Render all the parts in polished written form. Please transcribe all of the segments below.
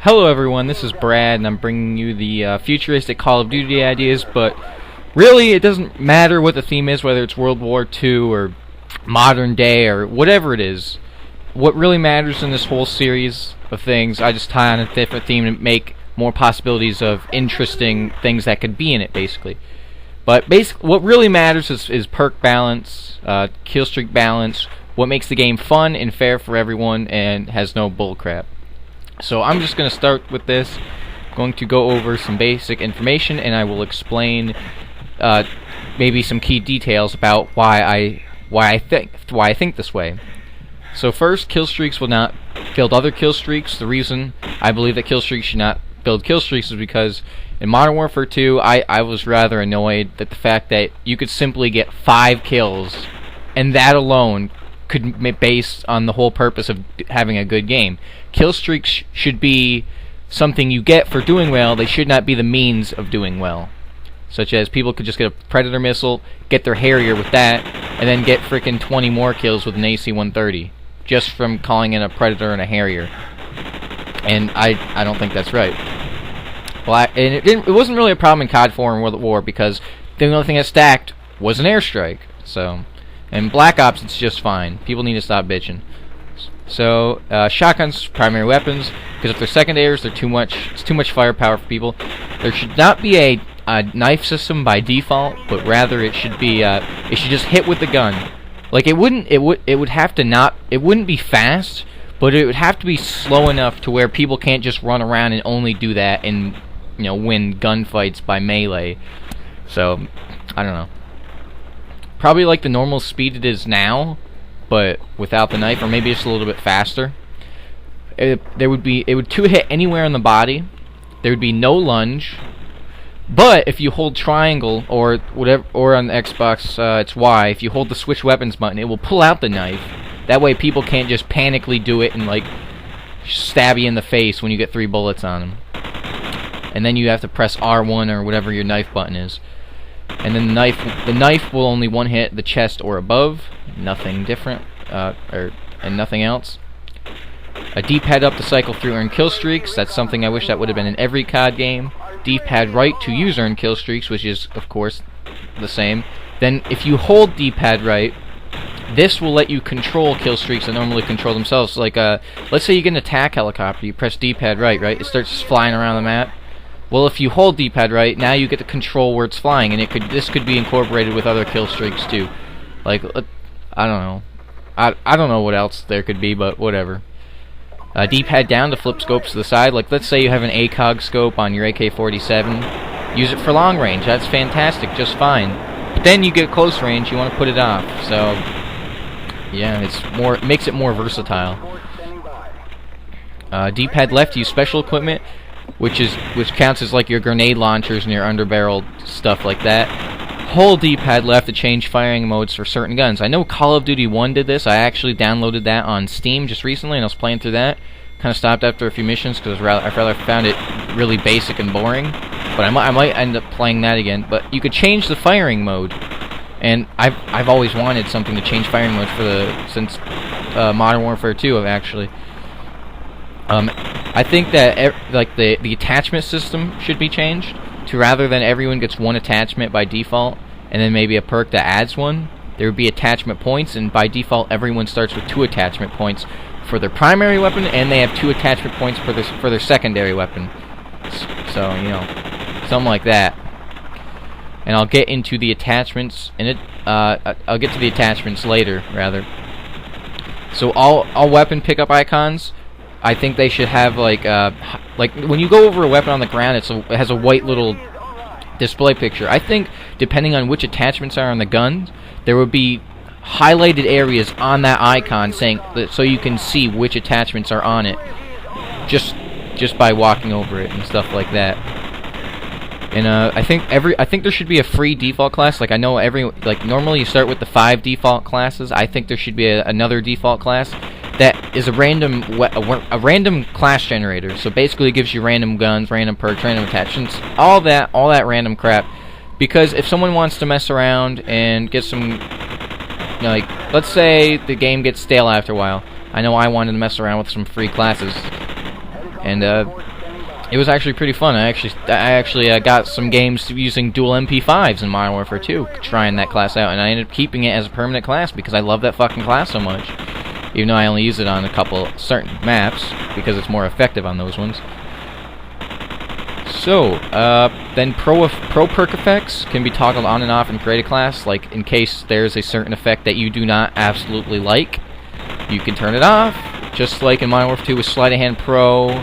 Hello everyone, this is Brad, and I'm bringing you the futuristic Call of Duty ideas, but really it doesn't matter what the theme is, whether it's World War II or modern day or whatever it is. What really matters in this whole series of things, I just tie on a different theme and make more possibilities of interesting things that could be in it, basically. But what really matters is perk balance, killstreak balance, what makes the game fun and fair for everyone and has no bullcrap. So I'm just going to start with this. I'm going to go over some basic information, and I will explain maybe some key details about why I think this way. So first, kill streaks will not build other kill streaks. The reason I believe that kill streaks should not build kill streaks is because in Modern Warfare 2, I was rather annoyed that the fact that you could simply get 5 kills, and that alone could be based on the whole purpose of having a good game. Kill streaks should be something you get for doing well. They should not be the means of doing well. Such as people could just get a Predator missile, get their Harrier with that, and then get frickin' 20 more kills with an AC-130 just from calling in a Predator and a Harrier. And I don't think that's right. Well, it wasn't really a problem in COD 4 and World at War because the only thing that stacked was an airstrike. So, in Black Ops, it's just fine. People need to stop bitching. So, shotguns, primary weapons, because if they're secondaries, they're too much. It's too much firepower for people. There should not be a knife system by default, but rather it should be it should just hit with the gun. Like it wouldn't be fast, but it would have to be slow enough to where people can't just run around and only do that and win gunfights by melee. So, I don't know. Probably like the normal speed it is now, but without the knife, or maybe just a little bit faster. It would two-hit anywhere in the body. There would be no lunge. But if you hold triangle or whatever, or on the Xbox it's Y, if you hold the switch weapons button, it will pull out the knife. That way people can't just panically do it and like stab you in the face when you get 3 bullets on them. And then you have to press R1 or whatever your knife button is. And then the knife will only one hit the chest or above, nothing different, and nothing else. A D-pad up to cycle through earn kill streaks. That's something I wish that would have been in every COD game. D-pad right to use earn kill streaks, which is of course the same. Then if you hold D-pad right, this will let you control kill streaks that normally control themselves. Like let's say you get an attack helicopter, you press D-pad right, it starts flying around the map. Well, if you hold D-pad right, now you get to control where it's flying, and this could be incorporated with other kill streaks too. Like I don't know. I don't know what else there could be, but whatever. D-pad down to flip scopes to the side. Like let's say you have an ACOG scope on your AK-47. Use it for long range. That's fantastic, just fine. But then you get close range, you want to put it off. So yeah, it makes it more versatile. D-pad left, use special equipment, which counts as like your grenade launchers and your underbarrel stuff like that. Hold D-pad left to change firing modes for certain guns. I know Call of Duty 1 did this. I actually downloaded that on Steam just recently, and I was playing through that. Kind of stopped after a few missions because I found it really basic and boring. But I might end up playing that again. But you could change the firing mode, and I've always wanted something to change firing modes since Modern Warfare 2 actually. I think that the attachment system should be changed to, rather than everyone gets one attachment by default and then maybe a perk that adds one, there would be attachment points, and by default everyone starts with 2 attachment points for their primary weapon, and they have 2 attachment points for their secondary weapon. So, something like that. And I'll get into the attachments I'll get to the attachments later, rather. So all weapon pickup icons, I think they should have like when you go over a weapon on the ground, it has a white little display picture. I think depending on which attachments are on the gun, there would be highlighted areas on that icon saying so you can see which attachments are on it just by walking over it and stuff like that. And I think there should be a free default class. Like I know normally you start with the 5 default classes. I think there should be another default class that is a random class generator. So basically it gives you random guns, random perks, random attachments, all that random crap. Because if someone wants to mess around and get some, like let's say the game gets stale after a while. I know I wanted to mess around with some free classes, and it was actually pretty fun. I actually got some games using dual MP5s in Modern Warfare 2, trying that class out, and I ended up keeping it as a permanent class because I love that fucking class so much. Even though I only use it on a couple certain maps because it's more effective on those ones. So, then pro perk effects can be toggled on and off in create a class. Like, in case there's a certain effect that you do not absolutely like, you can turn it off. Just like in Modern Warfare 2 with Sleight of Hand Pro,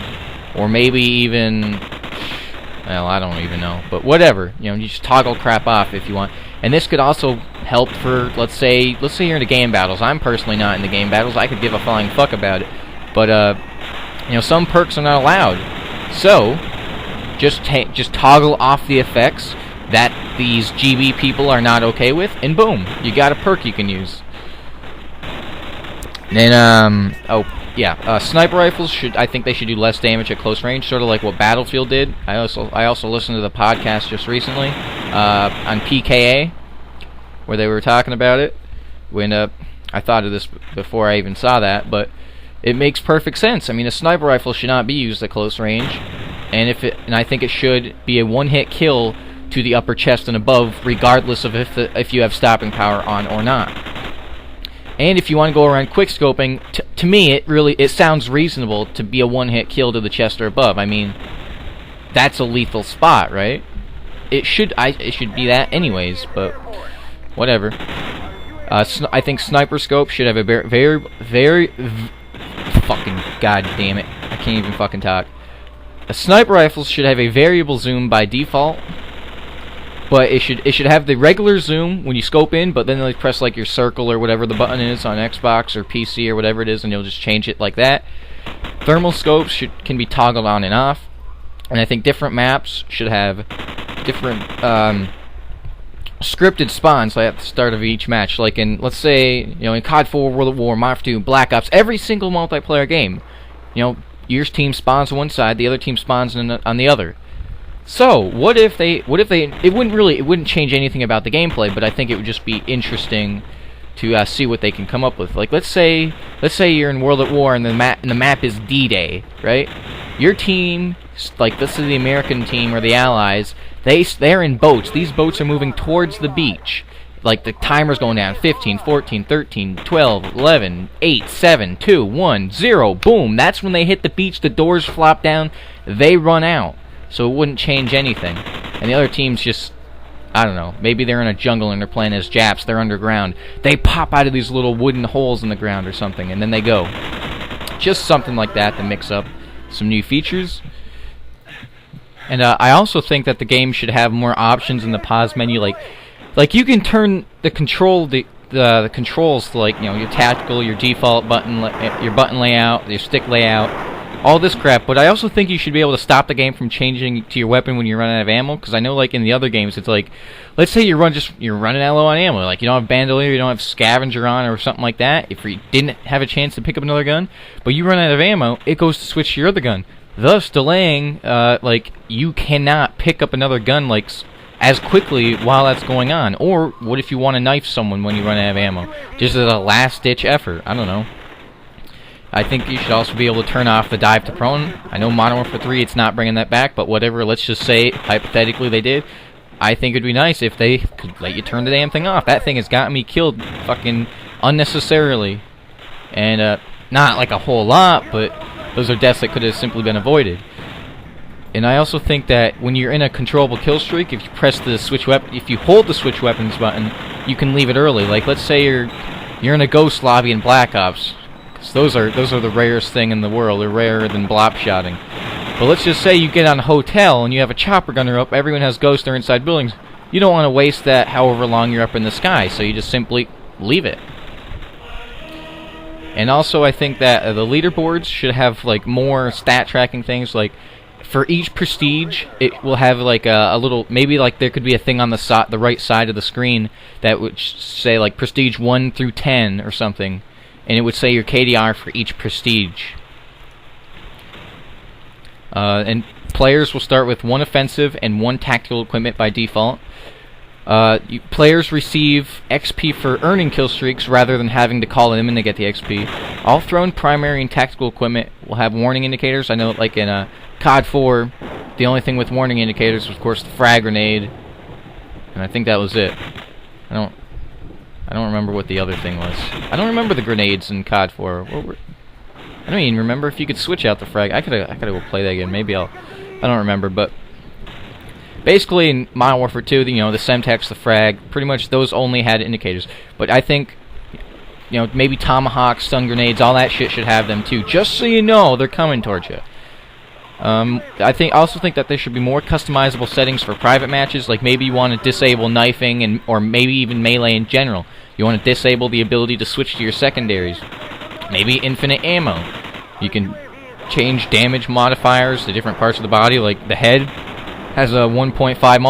or maybe even, well, I don't even know, but whatever. You know, you just toggle crap off if you want. And this could also help for, let's say you're in the game battles. I'm personally not in the game battles. I could give a flying fuck about it, but you know, some perks are not allowed. So just toggle off the effects that these GB people are not okay with, and boom, you got a perk you can use. And then, oh yeah, sniper rifles I think they should do less damage at close range, sort of like what Battlefield did. I also listened to the podcast just recently on PKA, where they were talking about it. When I thought of this before I even saw that, but it makes perfect sense. I mean, a sniper rifle should not be used at close range, and I think it should be a one-hit kill to the upper chest and above, regardless of if you have stopping power on or not. And if you want to go around quickscoping, to me, it sounds reasonable to be a one-hit kill to the chest or above. I mean, that's a lethal spot, right? It should be that anyways, but whatever. I think sniper scope should have a very fucking goddamn it, I can't even fucking talk. A sniper rifle should have a variable zoom by default. But it should have the regular zoom when you scope in, but then you press like your circle or whatever the button is on Xbox or PC or whatever it is, and you'll just change it like that. Thermal scopes can be toggled on and off, and I think different maps should have different scripted spawns like at the start of each match. Like in, let's say, you know, in COD 4, World at War, Modern Warfare 2, Black Ops, every single multiplayer game, you know, your team spawns on one side, the other team spawns on the other. So, what if it wouldn't change anything about the gameplay, but I think it would just be interesting to see what they can come up with. Like, let's say you're in World at War and the map is D-Day, right? Your team, like this is the American team or the Allies, they're in boats. These boats are moving towards the beach. Like, the timer's going down, 15, 14, 13, 12, 11, 8, 7, 2, 1, 0, boom. That's when they hit the beach, the doors flop down, they run out. So it wouldn't change anything. And the other team's just, I don't know, maybe they're in a jungle and they're playing as Japs, they're underground. They pop out of these little wooden holes in the ground or something, and then they go. Just something like that to mix up some new features. And I also think that the game should have more options in the pause menu. Like you can turn the controls to, like, you know, your tactical, your default button, your button layout, your stick layout, all this crap, but I also think you should be able to stop the game from changing to your weapon when you run out of ammo, because I know, like, in the other games, it's like, let's say you're running out low on ammo, like, you don't have Bandolier, you don't have Scavenger on, or something like that, if you didn't have a chance to pick up another gun, but you run out of ammo, it goes to switch to your other gun, thus delaying, like, you cannot pick up another gun, like, as quickly while that's going on. Or, what if you want to knife someone when you run out of ammo? Just as a last-ditch effort, I don't know. I think you should also be able to turn off the dive to prone. I know Modern Warfare 3, it's not bringing that back, but whatever, let's just say, hypothetically, they did. I think it'd be nice if they could let you turn the damn thing off. That thing has gotten me killed fucking unnecessarily. And, not like a whole lot, but those are deaths that could have simply been avoided. And I also think that when you're in a controllable kill streak, if you press the switch weapon, if you hold the switch weapons button, you can leave it early. Like, let's say you're in a ghost lobby in Black Ops. Those are the rarest thing in the world. They're rarer than blop shotting. But let's just say you get on a hotel and you have a chopper gunner up. Everyone has ghosts. They're inside buildings. You don't want to waste that however long you're up in the sky, so you just simply leave it. And also, I think that the leaderboards should have like more stat tracking things. Like for each prestige, it will have like a little, maybe like there could be a thing on the right side of the screen that would say like prestige 1 through 10 or something. And it would say your KDR for each prestige. And players will start with 1 offensive and 1 tactical equipment by default. Players receive XP for earning kill streaks rather than having to call them in to get the XP. All thrown primary and tactical equipment will have warning indicators. I know, like in COD 4, the only thing with warning indicators was, of course, the frag grenade, and I think that was it. I don't remember what the other thing was. I don't remember the grenades in COD 4. I don't even remember if you could switch out the frag. I gotta go play that again. Maybe I don't remember, but basically in Modern Warfare 2, the Semtex, the frag, pretty much those only had indicators. But I think, maybe tomahawks, stun grenades, all that shit should have them too, just so you know they're coming towards you. I also think that there should be more customizable settings for private matches. Like maybe you want to disable knifing or maybe even melee in general. You want to disable the ability to switch to your secondaries. Maybe infinite ammo. You can change damage modifiers to different parts of the body. Like the head has a 1.5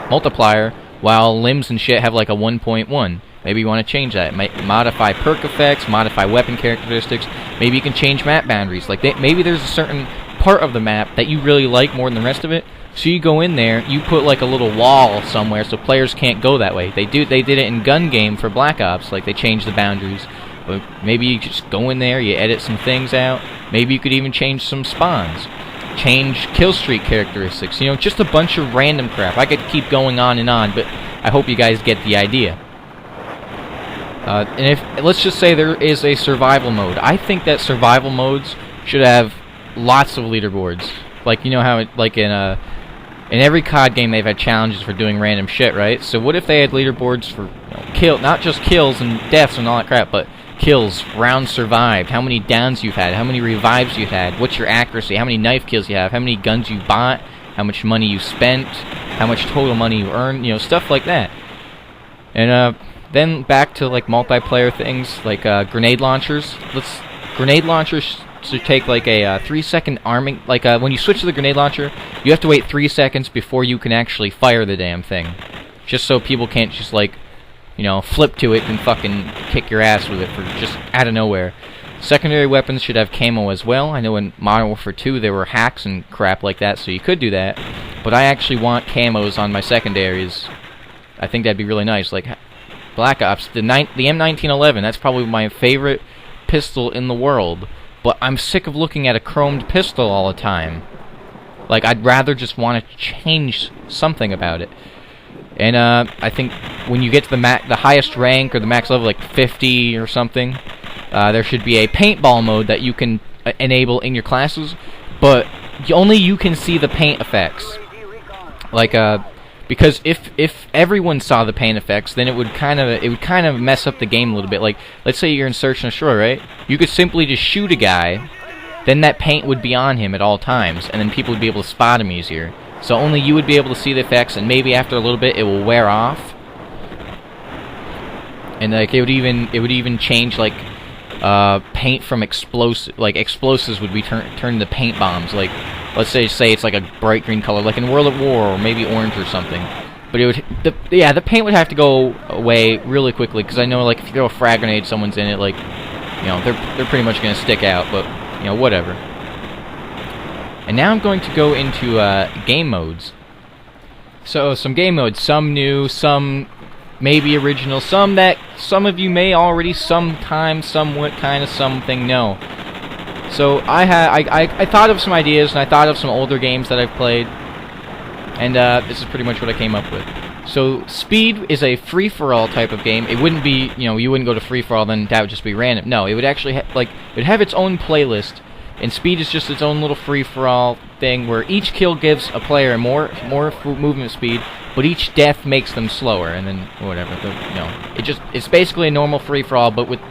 multiplier, while limbs and shit have like a 1.1. Maybe you want to change that. Modify perk effects, modify weapon characteristics. Maybe you can change map boundaries. Like maybe there's a certain part of the map that you really like more than the rest of it, so you go in there, you put like a little wall somewhere so players can't go that way. They did it in Gun Game for Black Ops, like they changed the boundaries. But maybe you just go in there, you edit some things out. Maybe you could even change some spawns, change kill streak characteristics, just a bunch of random crap. I could keep going on, but I hope you guys get the idea. And let's just say there is a survival mode. I think that survival modes should have lots of leaderboards. Like, how in every COD game they've had challenges for doing random shit, right? So what if they had leaderboards for not just kills and deaths and all that crap, but kills, rounds survived, how many downs you've had, how many revives you've had, what's your accuracy, how many knife kills you have, how many guns you bought, how much money you spent, how much total money you earned, stuff like that. And then back to like multiplayer things like grenade launchers. Grenade launchers should take like a 3-second arming. Like when you switch to the grenade launcher, you have to wait 3 seconds before you can actually fire the damn thing, just so people can't just like flip to it and fucking kick your ass with it for just out of nowhere. Secondary weapons should have camo as well. I know in Modern Warfare 2 there were hacks and crap like that, so you could do that. But I actually want camos on my secondaries. I think that'd be really nice. Like Black Ops, the M1911, that's probably my favorite pistol in the world. But I'm sick of looking at a chromed pistol all the time. Like, I'd rather just want to change something about it. And I think when you get to the highest rank or the max level, like 50 or something, there should be a paintball mode that you can enable in your classes, but only you can see the paint effects. Like, because if everyone saw the paint effects, then it would kind of mess up the game a little bit. Like, let's say you're in Search and Destroy, right? You could simply just shoot a guy, then that paint would be on him at all times, and then people would be able to spot him easier. So only you would be able to see the effects, and maybe after a little bit it will wear off. And like it would even change like paint from explosives would be turned into paint bombs. Like let's say it's like a bright green color, like in World at War, or maybe orange or something. But the paint would have to go away really quickly, because I know like if you throw a frag grenade, someone's in it, like they're pretty much gonna stick out. But whatever. And now I'm going to go into game modes. So some game modes, some new, some maybe original, some that some of you may already sometimes, somewhat, kind of something know. So I thought of some ideas, and I thought of some older games that I've played, and this is pretty much what I came up with. So Speed is a free-for-all type of game. It wouldn't be, you wouldn't go to free-for-all, then that would just be random. No, it would actually it'd have its own playlist. And Speed is just its own little free-for-all thing where each kill gives a player more movement speed, but each death makes them slower, and then whatever. It's basically a normal free-for-all, but with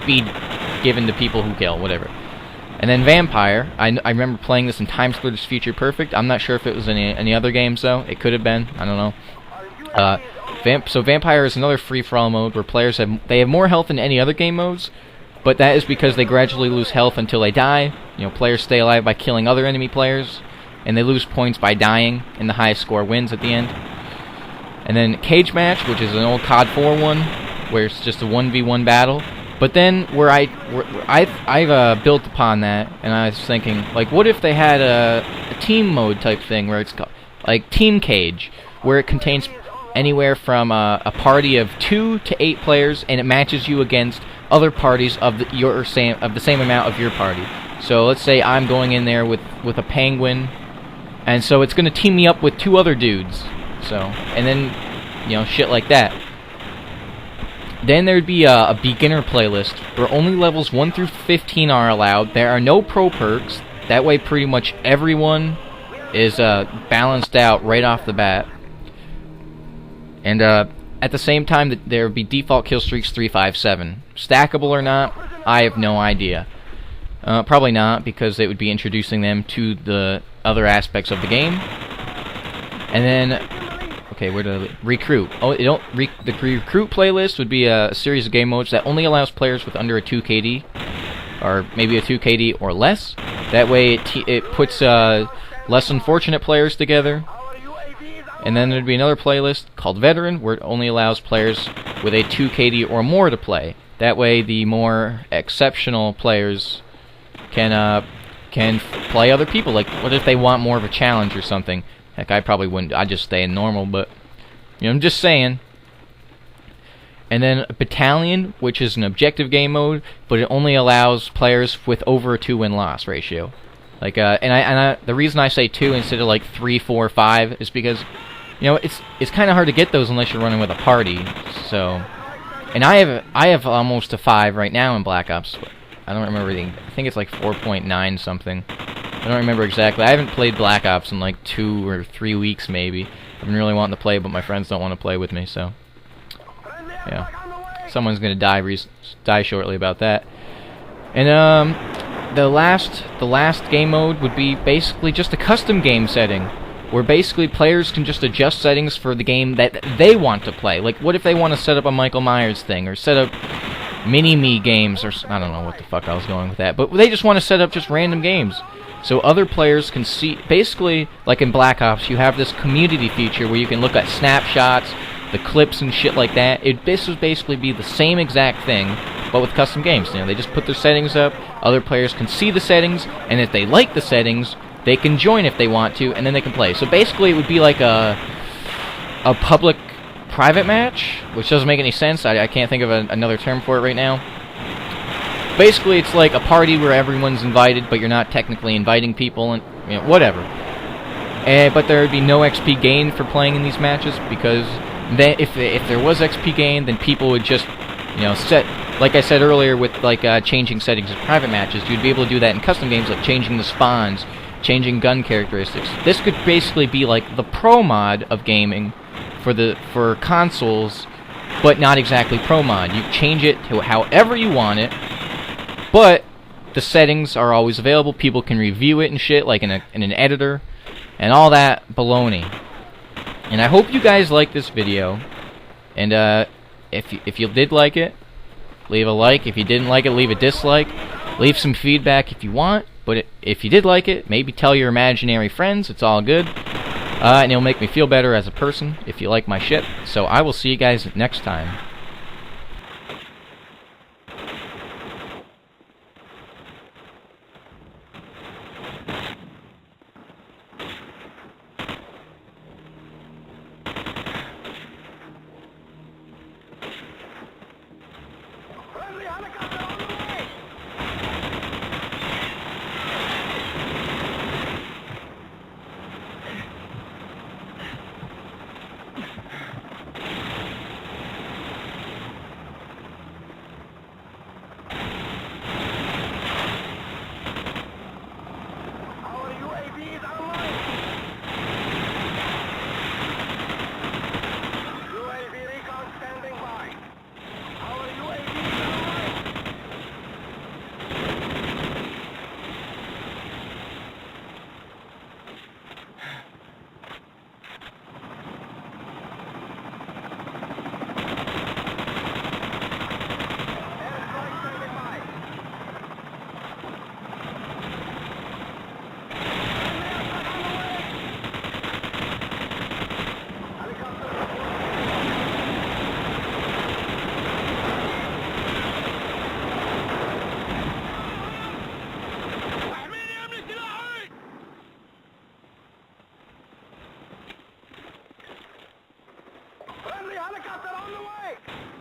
speed given to people who kill, whatever. And then Vampire, I remember playing this in Time Splitter's Future Perfect. I'm not sure if it was in any other games though. It could have been. I don't know. So Vampire is another free-for-all mode where players have more health than any other game modes. But that is because they gradually lose health until they die. Players stay alive by killing other enemy players, and they lose points by dying, and the highest score wins at the end. And then Cage Match, which is an old COD 4 one, where it's just a 1v1 battle. But then I've built upon that, and I was thinking, like, what if they had a team mode type thing where it's called, like, Team Cage, where it contains anywhere from a party of 2 to 8 players, and it matches you against other parties of the same amount of your party. So let's say I'm going in there with a penguin, and so it's going to team me up with 2 other dudes. So, and then, shit like that. Then there'd be a beginner playlist where only levels 1 through 15 are allowed. There are no pro perks. That way pretty much everyone is balanced out right off the bat. And at the same time, there would be default kill streaks 3, 5, 7. Stackable or not, I have no idea. Probably not, because it would be introducing them to the other aspects of the game. And then, okay, where to recruit? Oh, the recruit playlist would be a series of game modes that only allows players with under a 2 KD, or maybe a 2 KD or less. That way, it puts less unfortunate players together. And then there'd be another playlist called Veteran, where it only allows players with a 2 KD or more to play. That way, the more exceptional players can play other people. Like, what if they want more of a challenge or something? Heck, I probably wouldn't. I'd just stay in normal, but I'm just saying. And then Battalion, which is an objective game mode, but it only allows players with over a 2 win-loss ratio. Like, the reason I say 2 instead of like 3, 4, 5 is because, it's kind of hard to get those unless you're running with a party. So, and I have almost a 5 right now in Black Ops. I don't remember everything. I think it's like 4.9 something. I don't remember exactly. I haven't played Black Ops in like 2 or 3 weeks maybe. I've been really wanting to play, but my friends don't want to play with me. So, yeah, someone's gonna die shortly about that. And the last game mode would be basically just a custom game setting, where basically players can just adjust settings for the game that they want to play. Like, what if they want to set up a Michael Myers thing, or set up mini-me games, or I don't know what the fuck I was going with that, but they just want to set up just random games. So other players can see, basically, like in Black Ops, you have this community feature where you can look at snapshots, the clips and shit like that. This would basically be the same exact thing, but with custom games. They just put their settings up, other players can see the settings, and if they like the settings, they can join if they want to, and then they can play. So basically it would be like a public private match, which doesn't make any sense. I can't think of another term for it right now. Basically, it's like a party where everyone's invited, but you're not technically inviting people, and whatever. But there would be no XP gained for playing in these matches, because then if there was XP gained, then people would just set, like I said earlier, with like changing settings of private matches, you'd be able to do that in custom games, like changing the spawns, changing gun characteristics. This could basically be like the pro mod of gaming for consoles, but not exactly pro mod. You change it to however you want it, but the settings are always available. People can review it and shit, like in an editor, and all that baloney. And I hope you guys like this video. And if you did like it, leave a like. If you didn't like it, leave a dislike. Leave some feedback if you want. But if you did like it, maybe tell your imaginary friends. It's all good. And it'll make me feel better as a person if you like my shit. So I will see you guys next time. On the way!